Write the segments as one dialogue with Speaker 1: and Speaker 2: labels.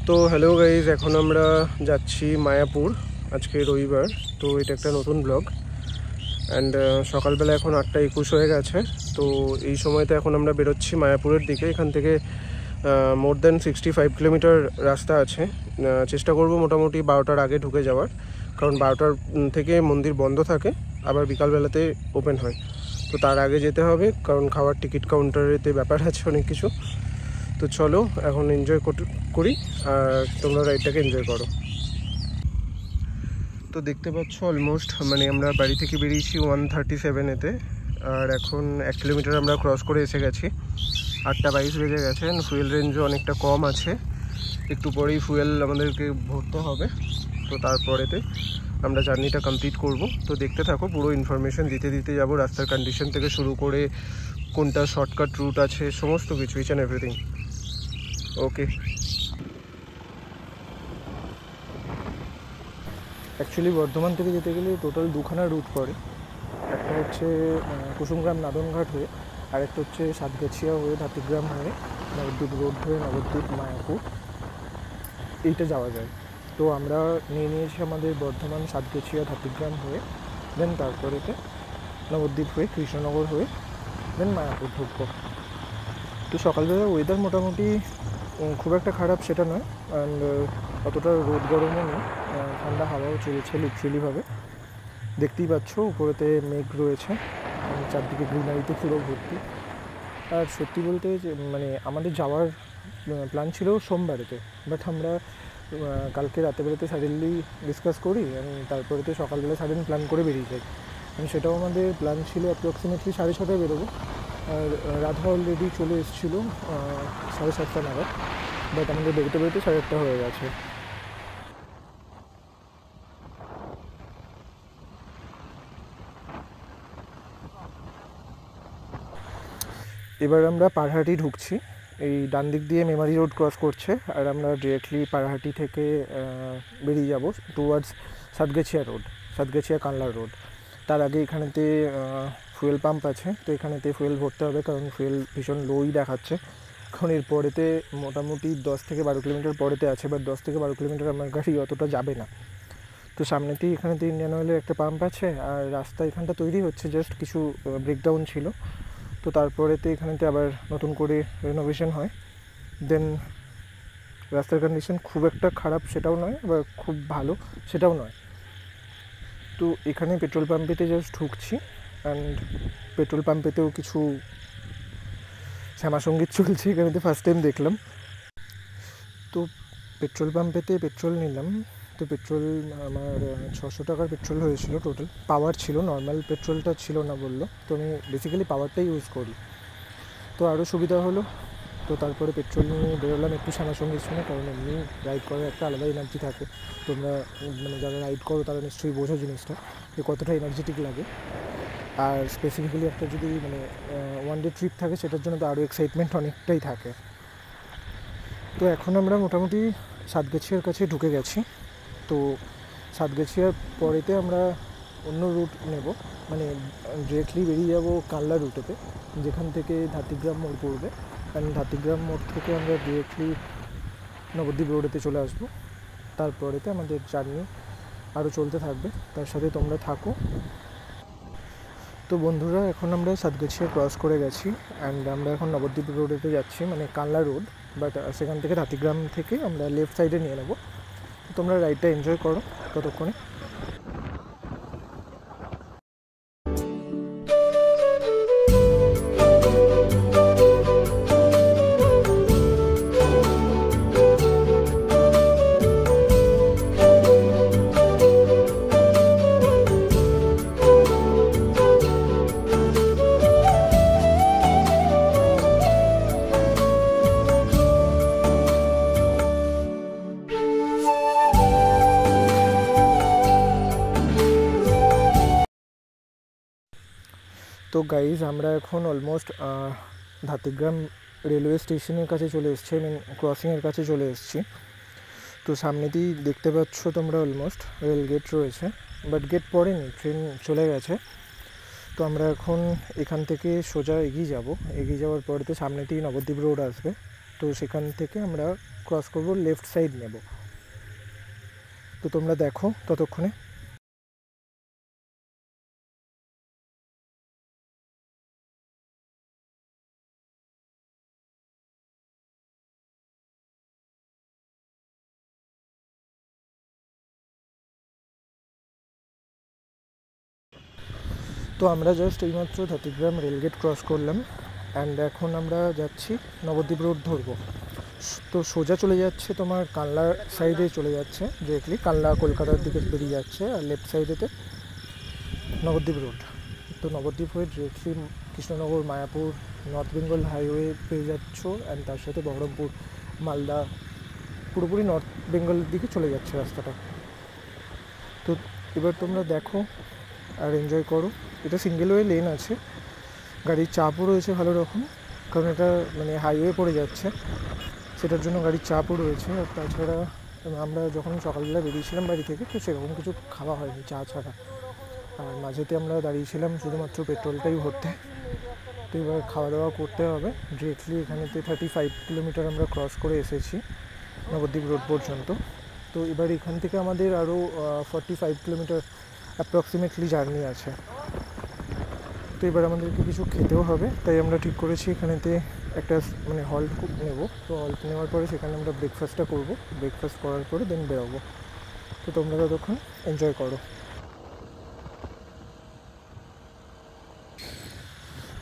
Speaker 1: তো hello guys, এখন আমরা যাচ্ছি মায়াপুর। আজকে রবিবার, তো এটা একটা নতুন ব্লগ। অ্যান্ড সকালবেলা এখন 8:21 হয়ে গেছে। তো এই সময়তে এখন আমরা বেরোচ্ছি মায়াপুরের দিকে। এখান থেকে মোর দ্যান 65 কিলোমিটার রাস্তা আছে। চেষ্টা করব মোটামুটি 12টার আগে ঢুকে যাওয়ার, কারণ 12টার থেকে মন্দির বন্ধ থাকে, আবার বিকালবেলাতে ওপেন হয়। তো তার আগে যেতে হবে, কারণ খাওয়ার টিকিট কাউন্টারেতে ব্যাপার আছে অনেক কিছু। তো চলো এখন এনজয় করি, আর তোমরা রাইডটাকে এনজয় করো। তো দেখতে পাচ্ছ অলমোস্ট আমরা বাড়ি থেকে বেরিয়েছি 1:37-এতে, আর এখন 1 কিলোমিটার আমরা ক্রস করে এসে গেছি। 8:22 বেজে গেছে। ফুয়েল রেঞ্জও অনেকটা কম আছে, একটু পরেই ফুয়েল আমাদেরকে ভরতে হবে। তো তারপরেতে আমরা জার্নিটা কমপ্লিট করব। তো দেখতে থাকো, পুরো ইনফরমেশন দিতে যাবো, রাস্তার কন্ডিশন থেকে শুরু করে কোনটা শর্টকাট রুট আছে, সমস্ত কিছু, each and everything. Okay, actually Bardhaman থেকে যেতে গেলে টোটাল দুখানা রুট পড়ে। একটা হচ্ছে কুসুমগ্রাম নাদনঘাট হয়ে, আর একটা হচ্ছে সাতগাছিয়া হয়ে, ধাতিগ্রাম হয়ে, নবদ্বীপ রোড হয়ে নবদ্বীপ মায়াপুর, এইটা যাওয়া যায়। তো আমরা নিয়েছি আমাদের বর্ধমান সাতগাছিয়া ধাতিগ্রাম হয়ে, দেন তারপরেতে নবদ্বীপ হয়ে কৃষ্ণনগর হয়ে দেন মায়াপুর ঢুকবো। তো সকালবেলা ওয়েদার মোটামুটি খুব একটা খারাপ সেটা নয়, অ্যান্ড অতটা রোদ গরমও নেই, ঠান্ডা হাওয়াও চলছে লিটারেলিভাবে। দেখতেই পাচ্ছ উপরেতে মেঘ রয়েছে, চারদিকে গ্রিনারিতে পুরো ভর্তি। আর সত্যি বলতে যে আমাদের যাওয়ার প্ল্যান ছিল সোমবারেতে, বাট আমরা কালকে রাতেবেলাতে সাডেনলি ডিসকাস করি, তারপরেতে সকালবেলা সাডেন প্ল্যান করে বেরিয়ে যাই। সেটাও আমাদের প্ল্যান ছিল অ্যাপ্রক্সিমেটলি 6:30টায় বেরোবো, আর রাধা অলরেডি চলে এসেছিলো 7:30 নাগাদ, বাট আমাদের বেরোতে 8:30 হয়ে গেছে। এবার আমরা পারহাটি ঢুকছি। এই ডান দিক দিয়ে মেমারি রোড ক্রস করছে, আর আমরা ডিরেক্টলি পারহাটি থেকে বেরিয়ে যাব towards Satgachhia road, Satgachhia Kanla road. তার আগে এখানেতে ফুয়েল পাম্প আছে, তো এখানেতে ফুয়েল ভরতে হবে, কারণ ফুয়েল ভীষণ লোই দেখাচ্ছে। কারণ এর পরেতে মোটামুটি 10 থেকে 12 কিলোমিটার পরেতে আছে, বাট 10 থেকে 12 কিলোমিটার আমার গাড়ি অতটা যাবে না। তো সামনেতেই এখানেতে ইন্ডিয়ান অয়েলের একটা পাম্প আছে, আর রাস্তা এখানটা তৈরি হচ্ছে, জাস্ট কিছু ব্রেকডাউন ছিল। তো তারপরেতে এখানেতে আবার নতুন করে রেনোভেশন হয়। দেন রাস্তার কন্ডিশন খুব একটা খারাপ সেটাও নয়, আবার খুব ভালো সেটাও নয়। তো এখানে পেট্রোল পাম্পেতে জাস্ট ঢুকছি, অ্যান্ড পেট্রোল পাম্পেতেও কিছু শ্যামাসঙ্গীত চলছে, এখানেতে ফার্স্ট টাইম দেখলাম। তো পেট্রোল পাম্পেতে পেট্রোল নিলাম। তো পেট্রোল আমার 600 টাকার পেট্রোল হয়েছিল টোটাল। পাওয়ার ছিল, নর্মাল পেট্রোলটা ছিল না বললো, তো আমি বেসিক্যালি পাওয়ারটাই ইউজ করি, তো আরও সুবিধা হলো। তো তারপরে পেট্রোল নিয়ে বেরোলাম একটু শ্যামাসঙ্গীত শুনে, কারণ এমনি রাইড করার একটা আলাদা এনার্জি থাকে। তোমরা যারা রাইড করো তারা নিশ্চয়ই বোঝো জিনিসটা, যে কতটা এনার্জেটিক লাগে। আর স্পেসিফিক্যালি একটা যদি ওয়ান ডে ট্রিপ থাকে, সেটার জন্য তো আরও এক্সাইটমেন্ট অনেকটাই থাকে। তো এখন আমরা মোটামুটি সাতগাছিয়ার কাছে ঢুকে গেছি। তো সাতগাছিয়ার পরেতে আমরা অন্য রুট নেব, ডিরেক্টলি বেরিয়ে যাব কানলা রুটেতে, যেখান থেকে ধাতিগ্রাম মোড় পড়বে। কারণ ধাতিগ্রাম মোড় থেকে আমরা ডিরেক্টলি নবদ্বীপ রোডেতে চলে আসবো। তারপরেতে আমাদের জার্নি আরও চলতে থাকবে, তার সাথে তোমরা থাকো। তো বন্ধুরা, এখন আমরা সাতগাছিয়া ক্রস করে গেছি, অ্যান্ড আমরা এখন নবদ্বীপ রোডেতে যাচ্ছি, কানলা রোড, বাট সেখান থেকে ধাতিগ্রাম থেকে আমরা লেফট সাইডে নিয়ে নেব। তোমরা রাইডটা এনজয় করো ততক্ষণে। তো গাইজ, আমরা এখন অলমোস্ট ধাতিগ্রাম রেলওয়ে স্টেশনের কাছে চলে এসেছি, ক্রসিংয়ের কাছে চলে এসেছি। তো সামনেতেই দেখতে পাচ্ছ তোমরা অলমোস্ট রেল গেট রয়েছে, বাট গেট পড়েনি, ট্রেন চলে গেছে। তো আমরা এখন এখান থেকে সোজা এগিয়ে যাব। এগিয়ে যাওয়ার পরেতে সামনেতেই নবদ্বীপ রোড আসবে, তো সেখান থেকে আমরা ক্রস করব, লেফট সাইড নেব। তো তোমরা দেখো ততক্ষণে। তো আমরা জাস্ট এইমাত্র 30 রেলগেট ক্রস করলাম, অ্যান্ড এখন আমরা যাচ্ছি নবদ্বীপ রোড ধরবো। তো সোজা চলে যাচ্ছে তোমার কানলা সাইডে চলে যাচ্ছে, ডিরেক্টলি কানলা কলকাতার দিকে বেরিয়ে যাচ্ছে, আর লেফট সাইডেতে নবদ্বীপ রোড। তো নবদ্বীপ হয়ে directly Krishnanagar, Mayapur, north Bengal highway পেয়ে যাচ্ছ, অ্যান্ড তার সাথে বহরমপুর, মালদা, পুরোপুরি নর্থ বেঙ্গলের দিকে চলে যাচ্ছে রাস্তাটা। তো এবার তোমরা দেখো আর এনজয় করো। এটা সিঙ্গেল ওয়ে লেন আছে, গাড়ির চাপও রয়েছে ভালো রকম, কারণ এটা মানে হাইওয়ে পড়ে যাচ্ছে, সেটার জন্য গাড়ির চাপও রয়েছে। আর তাছাড়া আমরা যখন সকালবেলা বেরিয়েছিলাম বাড়ি থেকে, তো সেরকম কিছু খাওয়া হয়নি চা ছাড়া, আর মাঝেতে আমরা দাঁড়িয়েছিলাম শুধুমাত্র পেট্রোলটাই ভরতে। তো এবার খাওয়া দাওয়া করতে হবে। ডিরেক্টলি এখানেতে 35 কিলোমিটার আমরা ক্রস করে এসেছি নবদ্বীপ রোড পর্যন্ত। তো এবার এখান থেকে আমাদের আরও 45 কিলোমিটার অ্যাপ্রক্সিমেটলি জার্নি আছে। তো এবার আমাদেরকে কিছু খেতেও হবে, তাই আমরা ঠিক করেছি এখানেতে একটা মানে হল্ট নেব। তো হল্ট নেওয়ার পরে সেখানে আমরা ব্রেকফাস্টটা করবো, ব্রেকফাস্ট করার পরে দেন বেরোবো। তো তোমরা ততক্ষণ এনজয় করো।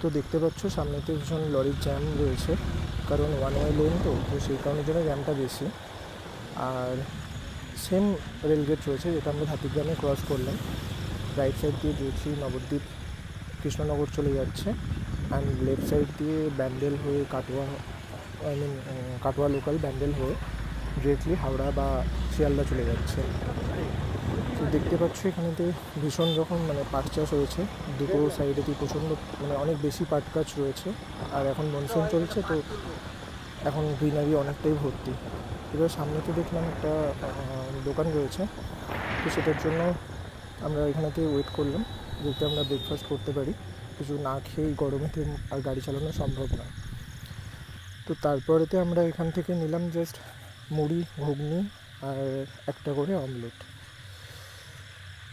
Speaker 1: তো দেখতে পাচ্ছ সামনেতে ভীষণ লরির জ্যাম রয়েছে, কারণ ওয়ান ওয়ে লেন, তো সেই কারণের জন্য জ্যামটা বেশি। আর সেম রেলগেট রয়েছে যেটা আমরা ধাতিগ্রামে ক্রস করলাম, রাইট সাইড দিয়ে দিয়েছি নবদ্বীপ কৃষ্ণনগর চলে যাচ্ছে, অ্যান্ড লেফট সাইড দিয়ে ব্যান্ডেল হয়ে কাটোয়া, কাটোয়া লোকাল ব্যান্ডেল হয়ে ডিরেক্টলি হাওড়া বা শিয়ালদা চলে যাচ্ছে। তো দেখতে পাচ্ছ এখানেতে ভীষণ রকম মানে পাট চাষ হয়েছে, দুটো সাইডেতেই প্রচণ্ড মানে অনেক বেশি পাট গাছ রয়েছে। আর এখন মনসুন চলছে, তো এখন গ্রিনারি অনেকটাই ভর্তি। এবার সামনেতে দেখলাম একটা দোকান রয়েছে, তো সেটার জন্য আমরা এখানেতে ওয়েট করলাম, যাতে আমরা ব্রেকফাস্ট করতে পারি। কিছু না খেয়ে গরমেতে আর গাড়ি চালানো সম্ভব নয়। তো তারপরেতে আমরা এখান থেকে নিলাম জাস্ট মুড়ি, ঘুগনি আর একটা করে অমলেট।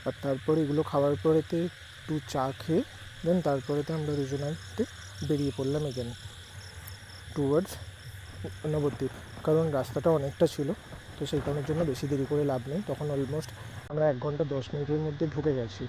Speaker 1: আর তারপরে এগুলো খাওয়ার পরেতে একটু চা খেয়ে দেন তারপরেতে আমরা দুজনাতে বেরিয়ে পড়লাম এগেন টুয়ার্ডস নবদ্বীপ, কারণ রাস্তাটা অনেকটা ছিল, তো সেই কারণের জন্য বেশি দেরি করে লাভ নেই। তখন অলমোস্ট আমরা 1 ঘন্টা 10 মিনিটের মধ্যে ঢুকে গেছি।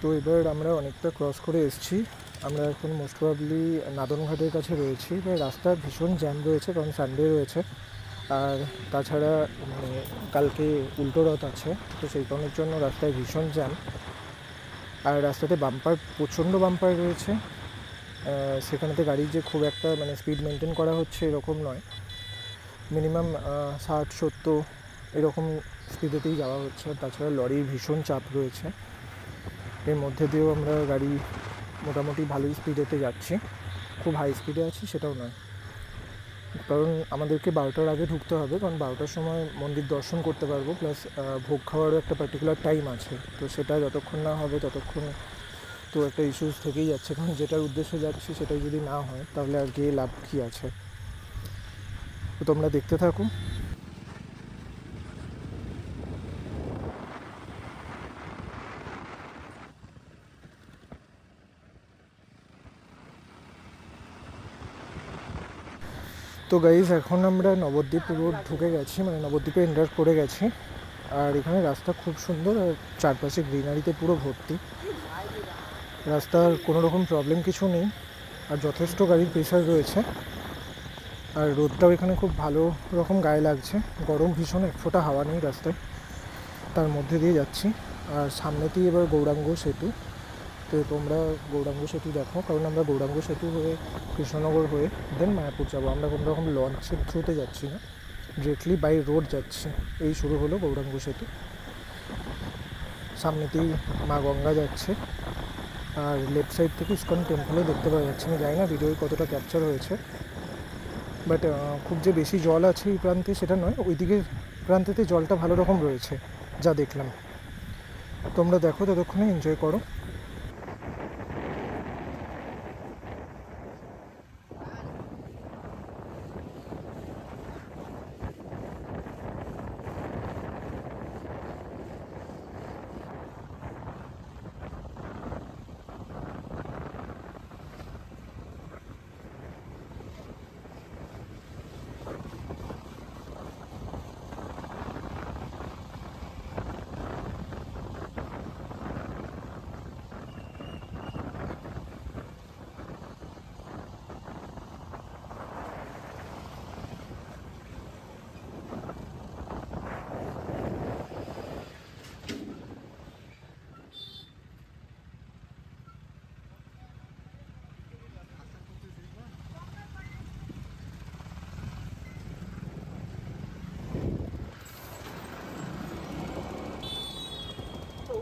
Speaker 1: তো এবার আমরা অনেকটা ক্রস করে এসেছি, আমরা এখন মোস্ট প্রবাবলি নাদনঘাটের কাছে রয়েছি। এবার রাস্তার ভীষণ জ্যাম রয়েছে, কারণ সানডে রয়েছে, আর তাছাড়া মানে কালকে উল্টো রথ আছে, তো সেই কারণের জন্য রাস্তায় ভীষণ জ্যাম। আর রাস্তাতে বাম্পার, প্রচণ্ড বাম্পার রয়েছে। সেখানেতে গাড়ি যে খুব একটা মানে স্পিড মেনটেন করা হচ্ছে এরকম নয়, মিনিমাম 60-70 এরকম স্পিডেতেই যাওয়া হচ্ছে। তাছাড়া লরির ভীষণ চাপ রয়েছে, এর মধ্যে দিয়েও আমরা গাড়ি মোটামুটি ভালোই স্পিডেতে যাচ্ছি, খুব হাই স্পিডে আছি সেটাও নয়, কারণ আমাদেরকে 12টার আগে ঢুকতে হবে, কারণ 12টার সময় মন্দির দর্শন করতে পারবো, প্লাস ভোগ খাওয়ারও একটা পার্টিকুলার টাইম আছে, তো সেটা যতক্ষণ না হবে ততক্ষণ তো একটা ইস্যুস থেকেই যাচ্ছে, কারণ যেটার উদ্দেশ্যে যাচ্ছি সেটাই যদি না হয় তাহলে আর গিয়ে লাভ কী আছে। তো তোমরা দেখতে থাকো। তো গাইজ এখন আমরা নবদ্বীপ রোড ঢুকে গেছি, মানে নবদ্বীপে এন্টার করে গেছি। আর এখানে রাস্তা খুব সুন্দর আর চারপাশে গ্রিনারিতে পুরো ভর্তি। রাস্তার কোনো রকম প্রবলেম কিছু নেই আর যথেষ্ট গাড়ির প্রেশার রয়েছে। আর রোদটাও এখানে খুব ভালো রকম গায়ে লাগছে, গরম ভীষণ, এক ফোঁটা হাওয়া নেই রাস্তায়, তার মধ্যে দিয়ে যাচ্ছি। আর সামনেতেই এবার গৌরাঙ্গ সেতু। তো তোমরা গৌরাঙ্গ সেতু দেখো, কারণ আমরা গৌরাঙ্গ সেতু হয়ে কৃষ্ণনগর হয়ে দেন মায়াপুর যাবো। আমরা কোনো রকম লঞ্চের থ্রুতে যাচ্ছি না, ডিরেক্টলি বাই রোড যাচ্ছি। এই শুরু হলো গৌরাঙ্গ সেতু। সামনেতেই মা গঙ্গা যাচ্ছে আর লেফট সাইড থেকে ইসকন টেম্পলও দেখতে পাওয়া যাচ্ছে। আমি জানি না ভিডিওয় কতটা ক্যাপচার হয়েছে, বাট খুব যে বেশি জল আছে এই প্রান্তে সেটা নয়, ওই দিকের প্রান্তেতে জলটা ভালো রকম রয়েছে যা দেখলাম। তোমরা দেখো, ততক্ষণে এনজয় করো।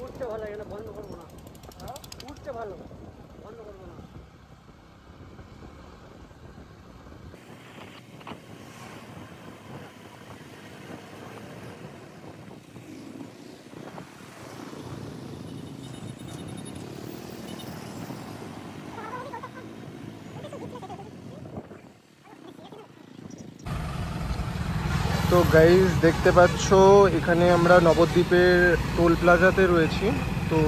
Speaker 2: উঠতে ভালো লাগে না, বন্ধ করবো না। উঠতে ভালো, বন্ধ করবো না।
Speaker 1: তো গাইজ দেখতে পাচ্ছ এখানে আমরা নবদ্বীপের টোল প্লাজাতে রয়েছি। তো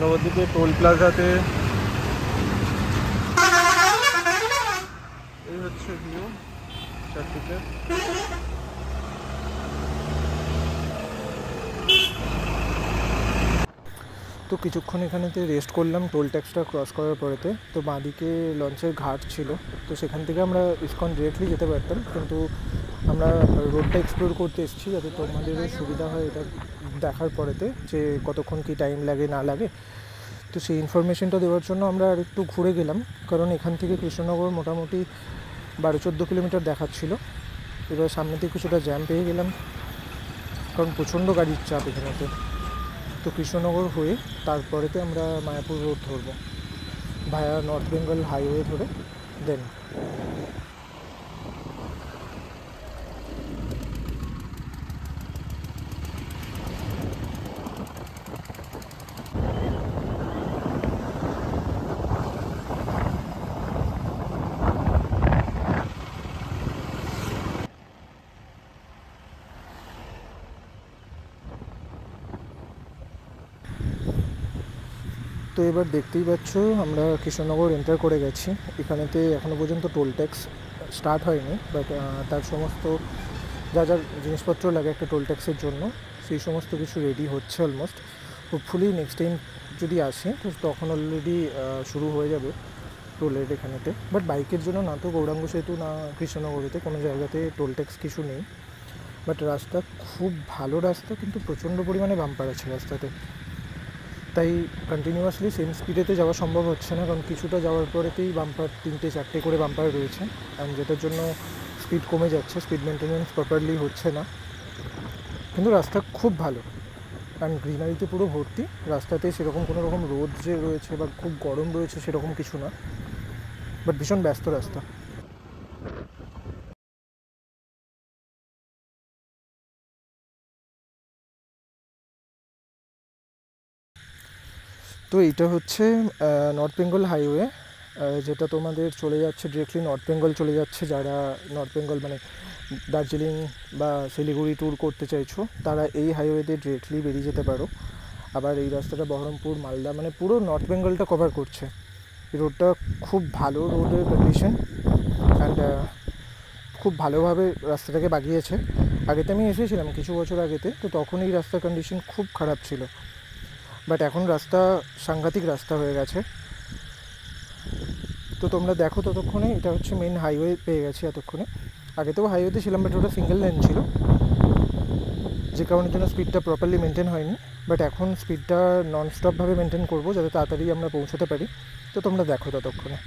Speaker 1: নবদ্বীপের টোল প্লাজাতে এই হচ্ছে ভিউ চারদিকে। তো কিছুক্ষণ এখানেতে রেস্ট করলাম টোল ট্যাক্সটা ক্রস করার পরেতে। তো বাঁদিকে লঞ্চের ঘাট ছিল, তো সেখান থেকে আমরা ইসকন ডিরেক্টলি যেতে পারতাম, কিন্তু আমরা রোডটা এক্সপ্লোর করতে এসেছি যাতে তোমাদেরও সুবিধা হয় এটা দেখার পরেতে যে কতক্ষণ কী টাইম লাগে না লাগে। তো সেই ইনফরমেশনটা দেওয়ার জন্য আমরা আর একটু ঘুরে গেলাম, কারণ এখান থেকে কৃষ্ণনগর মোটামুটি 12-14 কিলোমিটার দেখাচ্ছিল। এবার সামনে থেকে কিছুটা জ্যাম পেয়ে গেলাম, কারণ প্রচণ্ড গাড়ির চাপ এখানেতে। তো কৃষ্ণনগর হয়ে তারপরেতে আমরা মায়াপুর রোড ধরবো ভায়া নর্থ বেঙ্গল হাইওয়ে ধরে। দেন তো এবার দেখতেই পাচ্ছ আমরা কৃষ্ণনগর এন্টার করে গেছি। এখানেতে এখনও পর্যন্ত টোল ট্যাক্স স্টার্ট হয়নি, বাট তার সমস্ত যা যা জিনিসপত্র লাগে একটা টোল ট্যাক্সের জন্য সেই সমস্ত কিছু রেডি হচ্ছে অলমোস্ট। হোপফুলি নেক্সট টাইম যদি আসি তো তখন অলরেডি শুরু হয়ে যাবে টোলের এখানেতে। বাট বাইকের জন্য না তো গৌরাঙ্গ সেতু না কৃষ্ণনগরেতে কোনো জায়গাতে টোল ট্যাক্স কিছু নেই। বাট রাস্তা খুব ভালো রাস্তা, কিন্তু প্রচণ্ড পরিমাণে বাম্পার আছে রাস্তাতে, তাই কন্টিনিউয়াসলি সেম স্পিডেতে যাওয়া সম্ভব হচ্ছে না, কারণ কিছুটা যাওয়ার পরেতেই বাম্পার 3-4টে করে বাম্পার রয়েছে, অ্যান্ড যেটার জন্য স্পিড কমে যাচ্ছে, স্পিড মেনটেনেন্স প্রপারলি হচ্ছে না। কিন্তু রাস্তা খুব ভালো অ্যান্ড গ্রিনারিতে পুরো ভর্তি। রাস্তাতে সেরকম কোনো রকম রোদ যে রয়েছে বা খুব গরম রয়েছে সেরকম কিছু না, বাট ভীষণ ব্যস্ত রাস্তা। তো এইটা হচ্ছে নর্থ বেঙ্গল হাইওয়ে, যেটা তোমাদের চলে যাচ্ছে ডিরেক্টলি নর্থ বেঙ্গল চলে যাচ্ছে। যারা নর্থ বেঙ্গল মানে দার্জিলিং বা শিলিগুড়ি ট্যুর করতে চাইছো তারা এই হাইওয়েতে ডিরেক্টলি বেরিয়ে যেতে পারো। আবার এই রাস্তাটা বহরমপুর, মালদা, মানে পুরো নর্থ বেঙ্গলটা কভার করছে। এই রোডটা খুব ভালো রোডের কন্ডিশন, অ্যান্ড খুব ভালোভাবে রাস্তাটাকে বাগিয়েছে। আগেতে আমি এসেছিলাম কিছু বছর আগেতে, তো তখন এই রাস্তার কন্ডিশন খুব খারাপ ছিল, বাট এখন রাস্তা সাংঘাতিক রাস্তা হয়ে গেছে। তো তোমরা দেখো ততক্ষণে, এটা হচ্ছে মেন হাইওয়ে পেয়ে গেছি এতক্ষণে। আগেতেও হাইওয়েতে ছিলাম, বাট ওটা সিঙ্গেল লেন ছিল, যে কারণের জন্য স্পিডটা প্রপারলি মেনটেন হয়নি। বাট এখন স্পিডটা ননস্টপভাবে মেনটেন করবো যাতে তাড়াতাড়ি আমরা পৌঁছতে পারি। তো তোমরা দেখো ততক্ষণে।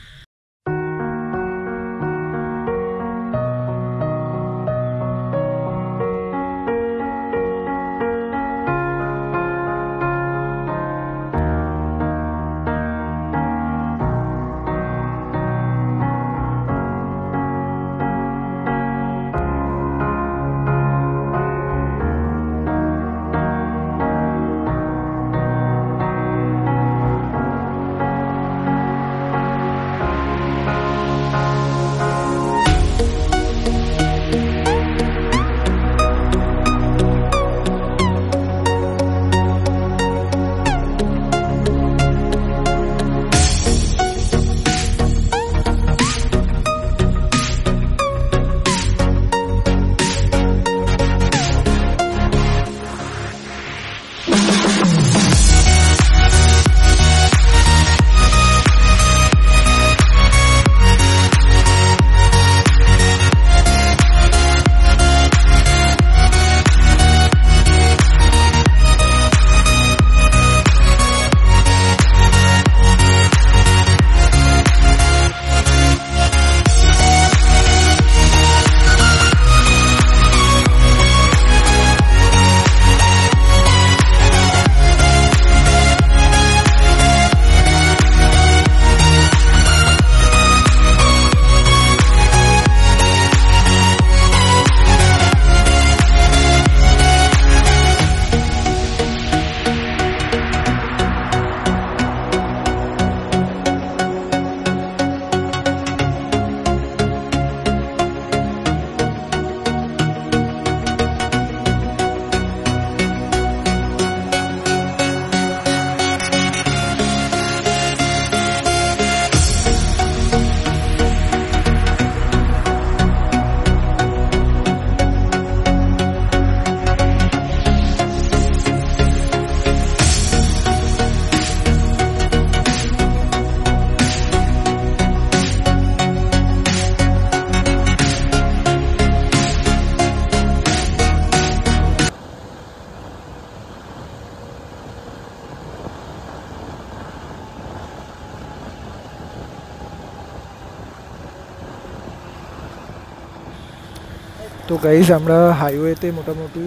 Speaker 1: তো গাইজ আমরা হাইওয়েতে মোটামুটি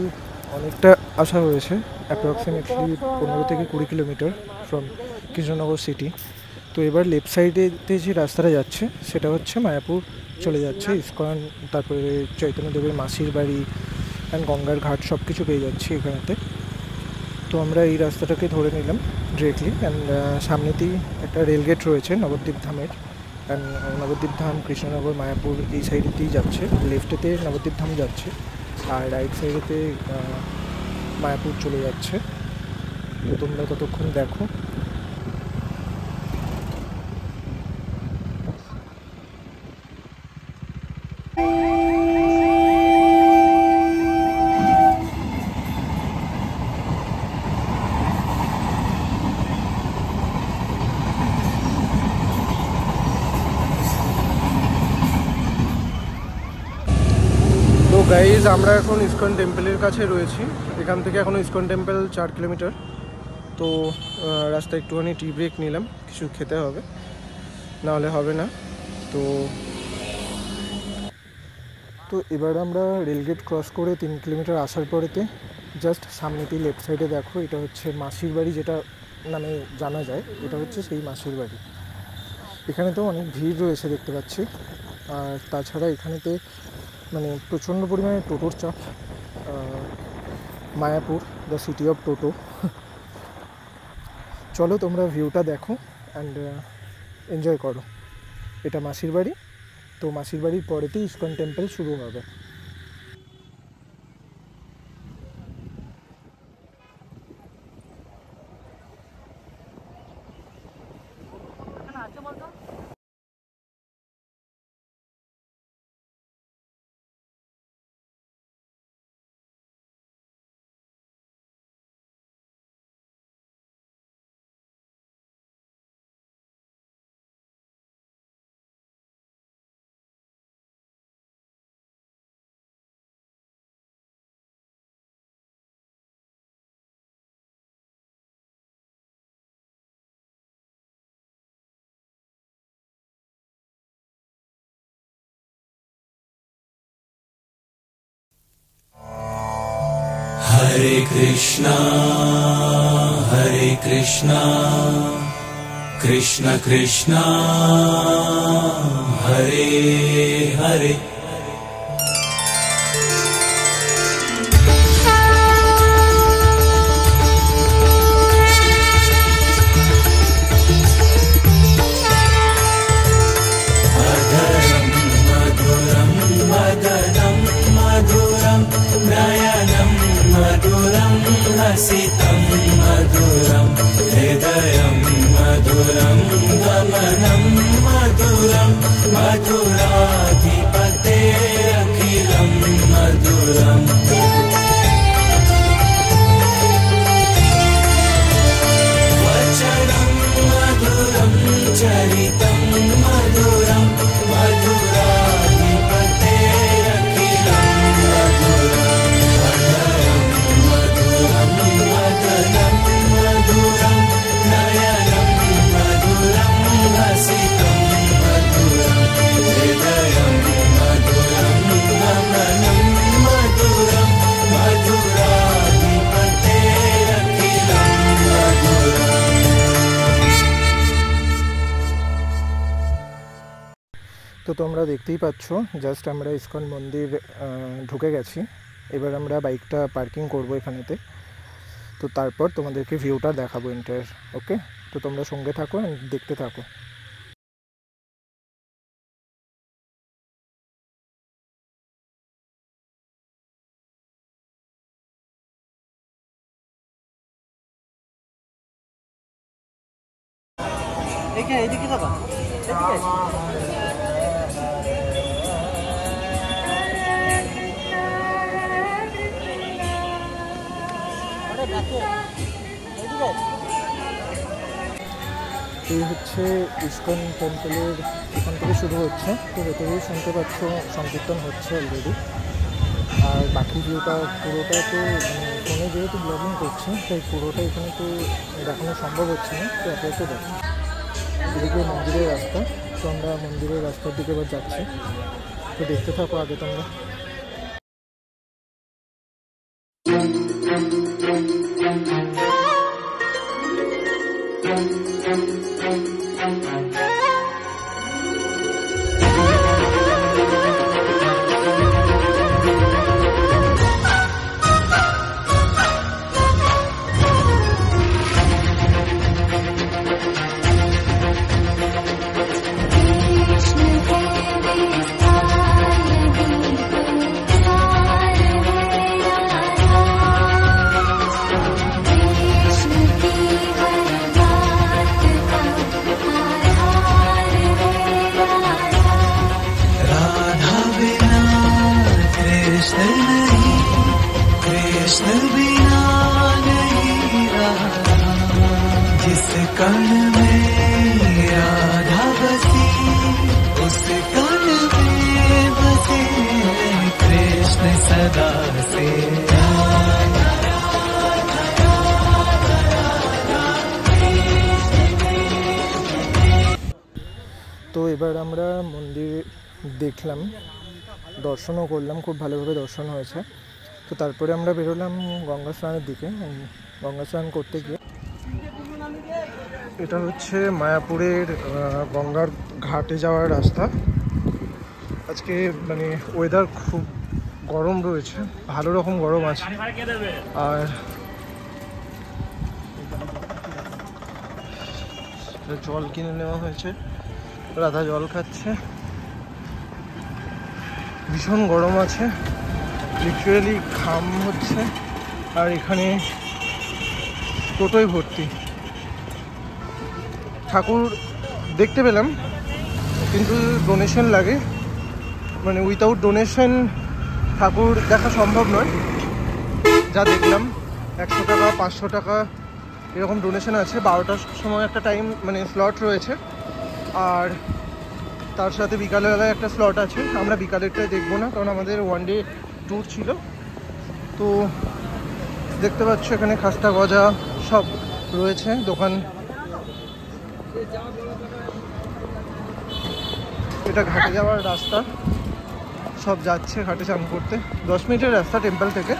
Speaker 1: অনেকটা আসা হয়েছে, অ্যাপ্রক্সিমেটলি 15 থেকে 20 কিলোমিটার ফ্রম কৃষ্ণনগর সিটি। তো এবার লেফট সাইডেতে যে রাস্তাটা যাচ্ছে সেটা হচ্ছে মায়াপুর চলে যাচ্ছে, ইস্কন, তারপরে চৈতন্যদেবের মাসির বাড়ি অ্যান্ড গঙ্গার ঘাট সব কিছু পেয়ে যাচ্ছি এখানেতে। তো আমরা এই রাস্তাটাকে ধরে নিলাম ডিরেক্টলি, অ্যান্ড সামনেতেই একটা রেলগেট রয়েছে নবদ্বীপ ধামের, অ্যান্ড নবদ্বীপ ধাম, কৃষ্ণনগর, মায়াপুর এই সাইডেতেই যাচ্ছে। লেফটেতে নবদ্বীপ ধাম যাচ্ছে আর রাইট সাইডেতে মায়াপুর চলে যাচ্ছে। তো তোমরা ততক্ষণ দেখো। তো গাইজ আমরা এখন ইস্কন টেম্পলের কাছে রয়েছি। এখান থেকে এখন ইস্কন টেম্পল 4 কিলোমিটার। তো রাস্তায় একটুখানি টি ব্রেক নিলাম, কিছু খেতে হবে, নাহলে হবে না। তো তো এবার আমরা রেলগেট ক্রস করে 3 কিলোমিটার আসার পরেতে জাস্ট সামনেতেই লেফট সাইডে দেখো, এটা হচ্ছে মাসির বাড়ি, যেটা নামে জানা যায়, এটা হচ্ছে সেই মাসির বাড়ি। এখানে তো অনেক ভিড় রয়েছে দেখতে পাচ্ছি, আর তাছাড়া এখানেতে মানে প্রচণ্ড পরিমাণে টোটোর চাপ। মায়াপুর, দ্য সিটি অফ টোটো। চলো তোমরা ভিউটা দেখো অ্যান্ড এনজয় করো। এটা মাসির বাড়ি। তো মাসির বাড়ির পরেতেই ইস্কন টেম্পল শুরু হবে।
Speaker 2: আছে বলতো
Speaker 3: Hare Krishna, Krishna Krishna, Hare Hare. Nayanam maduram hasitam maduram hridayam maduram gamanam maduram madhuradhipate akhilam maduram vachanam maduram charitam maduram madhuradhipate akhilam maduram
Speaker 1: তো তোমরা দেখতেই পাচ্ছ জাস্ট আমরা ইসকন মন্দির ঢুকে গেছি। এবার আমরা বাইকটা পার্কিং করব এখানেতে, তো তারপর তোমাদেরকে ভিউটা দেখাবো এন্টার। ওকে, তো তোমরা সঙ্গে থাকো এন্ড দেখতে থাকো।
Speaker 2: এখানে এদিকে যাবা, এদিকে
Speaker 1: এই হচ্ছে ইসকন টেম্পলের, এখান থেকে শুরু হচ্ছে। তো ভেতরেই শুনতে পাচ্ছ সংকীর্তন হচ্ছে অলরেডি। আর বাকি ভিউটা পুরোটা তো ফোনে যেহেতু ব্লগিং করছি তাই পুরোটা এখানে তো দেখানো সম্ভব হচ্ছে না। তো এত দেখো এদিকে মন্দিরের রাস্তা, তো আমরা মন্দিরের রাস্তার দিকে এবার যাচ্ছি। তো দেখতে থাকো আগে তোমরা। তো এবার আমরা মন্দির দেখলাম, দর্শনও করলাম, খুব ভালোভাবে দর্শন হয়েছে। তো তারপরে আমরা বেরোলাম গঙ্গা স্নানের দিকে। গঙ্গা স্নান করতে গিয়ে এটা হচ্ছে মায়াপুরের গঙ্গার ঘাটে যাওয়ার রাস্তা। আজকে মানে ওয়েদার খুব গরম রয়েছে, ভালো রকম গরম আছে। আর জল কিনে নেওয়া হয়েছে, রাধা জল খাচ্ছে। ভীষণ গরম আছে, লিটারেলি ঘাম হচ্ছে। আর এখানে টোটোই ভর্তি। ঠাকুর দেখতে পেলাম, কিন্তু ডোনেশন লাগে, মানে উইথাউট ডোনেশন ঠাকুর দেখা সম্ভব নয়। যা দেখলাম 100 টাকা 500 টাকা এরকম ডোনেশন আছে। 12টার সময় একটা টাইম মানে স্লট রয়েছে, আর তার সাথে বিকালবেলায় একটা স্লট আছে। আমরা বিকালেরটাই দেখবো না, কারণ আমাদের ওয়ান ডে ট্যুর ছিল। তো দেখতে পাচ্ছ এখানে খাস্তা গজা সব রয়েছে দোকান। এটা ঘাটে যাওয়ার রাস্তা, সব যাচ্ছে ঘাটে চান করতে। 10 মিনিটের রাস্তা টেম্পল থেকে।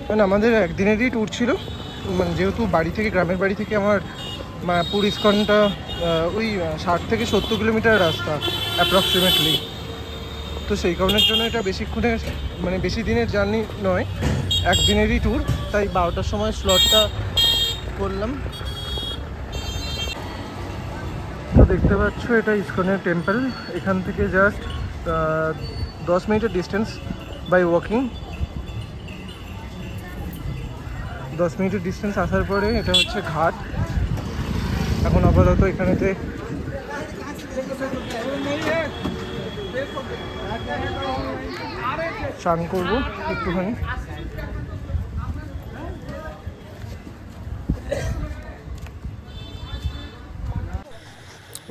Speaker 1: মানে আমাদের একদিনেরই ট্যুর ছিল, মানে যেহেতু বাড়ি থেকে, গ্রামের বাড়ি থেকে আমার মায়াপুর ইস্কনটা ওই 60 থেকে 70 কিলোমিটার রাস্তা অ্যাপ্রক্সিমেটলি। তো সেই কারণের জন্য এটা বেশিক্ষণের, মানে বেশি দিনের জার্নি নয়, একদিনেরই ট্যুর, তাই 12টার সময় স্লটটা করলাম। তো দেখতে পাচ্ছ এটা ইস্কনের টেম্পল, এখান থেকে জাস্ট 10 মিনিটের ডিস্টেন্স বাই ওয়াকিং। 10 মিনিটের ডিস্টেন্স আসার পরে এটা হচ্ছে ঘাট। এখন আপাতত এখানেতে স্নান করবো একটুখানি।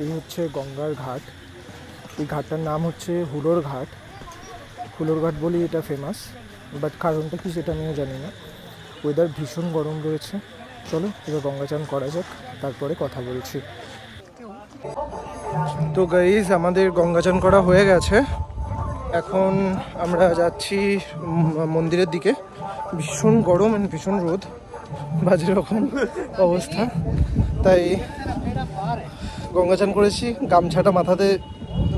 Speaker 1: এই হচ্ছে গঙ্গার ঘাট। এই ঘাটটার নাম হচ্ছে হুলোর ঘাট। হুলোর ঘাট বলেই এটা ফেমাস, বাট কারণটা কি সেটা আমিও জানি না। ওয়েদার ভীষণ গরম রয়েছে। চলো এবার গঙ্গা চান করা যাক, তারপরে কথা বলছি। তো গাইজ আমাদের গঙ্গা চান করা হয়ে গেছে, এখন আমরা যাচ্ছি মন্দিরের দিকে। ভীষণ গরম আর ভীষণ রোদ, বাজে রকম অবস্থা, তাই গঙ্গা চান করেছি। গামছাটা মাথাতে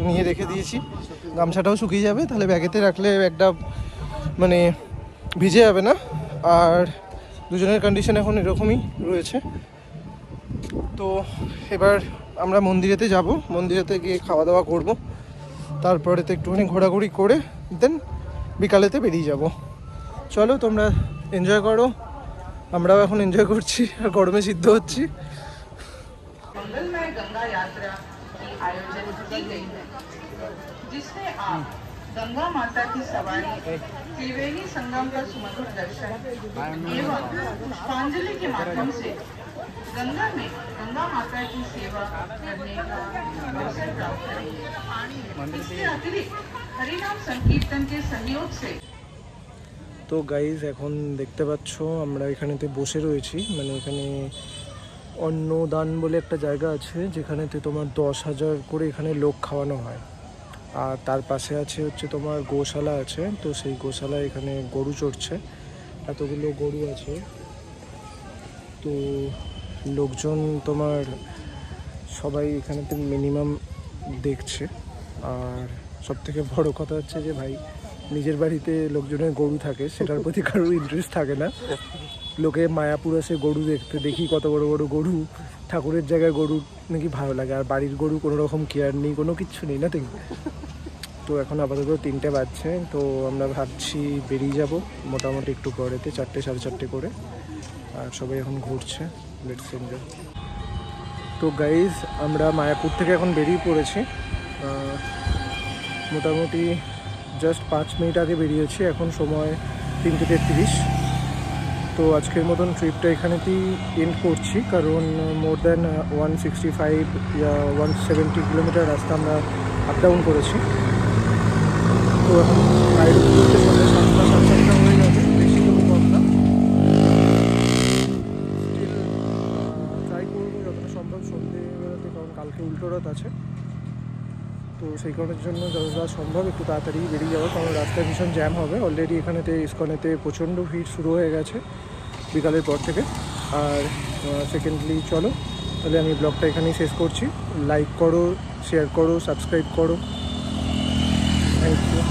Speaker 1: নিয়ে রেখে দিয়েছি, গামছাটাও শুকিয়ে যাবে, তাহলে ব্যাগেতে রাখলে একটা মানে ভিজে যাবে না। আর দুজনের কন্ডিশন এখন এরকমই রয়েছে। তো এবার আমরা মন্দিরেতে যাব, মন্দিরেতে গিয়ে খাওয়া দাওয়া করব, তারপরেতে একটুখানি ঘোরাঘুরি করে দেন বিকালেতে বেরিয়ে যাব। চলো তোমরা এনজয় করো, আমরাও এখন এনজয় করছি আর গরমে সিদ্ধ হচ্ছি।
Speaker 4: मंगलमय गंगा यात्रा की आयोजन की गई है, जिसमें आप गंगा माता की सवारी, त्रिवेणी संगम का सुमधुर दर्शन एवं पुष्पांजलि के माध्यम से गंगा में गंगा माता की सेवा करने का अवसर प्राप्त करेंगे। इसके अतिरिक्त हरिनाम संकीर्तन के सहयोग से।
Speaker 1: তো গাইজ এখন দেখতে পাচ্ছ আমরা এখানেতে বসে রয়েছি, মানে এখানে অন্নদান বলে একটা জায়গা আছে, যেখানেতে তোমার 10,000 করে এখানে লোক খাওয়ানো হয়। আর তার পাশে আছে হচ্ছে তোমার গোশালা আছে, তো সেই গোশালায় এখানে গরু চড়ছে, এতগুলো গরু আছে। তো লোকজন তোমার সবাই এখানেতে মিনিমাম দেখছে। আর সবথেকে বড় কথা হচ্ছে যে ভাই, নিজের বাড়িতে লোকজনের গরু থাকে, সেটার প্রতি কারোর ইন্টারেস্ট থাকে না। লোকে মায়াপুর আসে গরু দেখতে, দেখি কত বড় বড় গরু, ঠাকুরের জায়গায় গরু নাকি ভালো লাগে, আর বাড়ির গরু কোনো রকম কেয়ার নেই, কোনো কিচ্ছু নেই না। তো এখন আপাতত 3টে বাজছে, তো আমরা ভাবছি বেরিয়ে যাব মোটামুটি একটু পরেতে, 4টে সাড়ে 4টে করে। আর সবাই এখন ঘুরছে, লেটস এনজয়। তো গাইজ আমরা মায়াপুর থেকে এখন বেরিয়ে পড়েছি, মোটামুটি জাস্ট 5 মিনিট আগে বেরিয়েছি, এখন সময় 3:33। তো আজকের মতন ট্রিপটা এখানেতেই এন্ড করছি, কারণ মোর দ্যান 165 ইয়া 170 কিলোমিটার রাস্তা আমরা আপ ডাউন করেছি। তো এখন বাইরে ঘুরতে চলে 7টা সাড়ে 7টা হয়ে যাবে, বেশি কোনো কম না। স্টিল ট্রাই করবো যতটা সম্ভব সন্ধ্যে বেরোতে, কারণ কালকে উল্টো রথ আছে। তো সেই কারণের জন্য যতটা সম্ভব একটু তাড়াতাড়ি বেরিয়ে যাবো, কারণ রাস্তায় ভীষণ জ্যাম হবে। অলরেডি এখানেতে ইস্কনেতে প্রচণ্ড ভিড় শুরু হয়ে গেছে বিকালের পর থেকে। আর সেকেন্ডলি চলো তাহলে আমি ব্লগটা এখানেই শেষ করছি। লাইক করো, শেয়ার করো, সাবস্ক্রাইব করো। Thank you.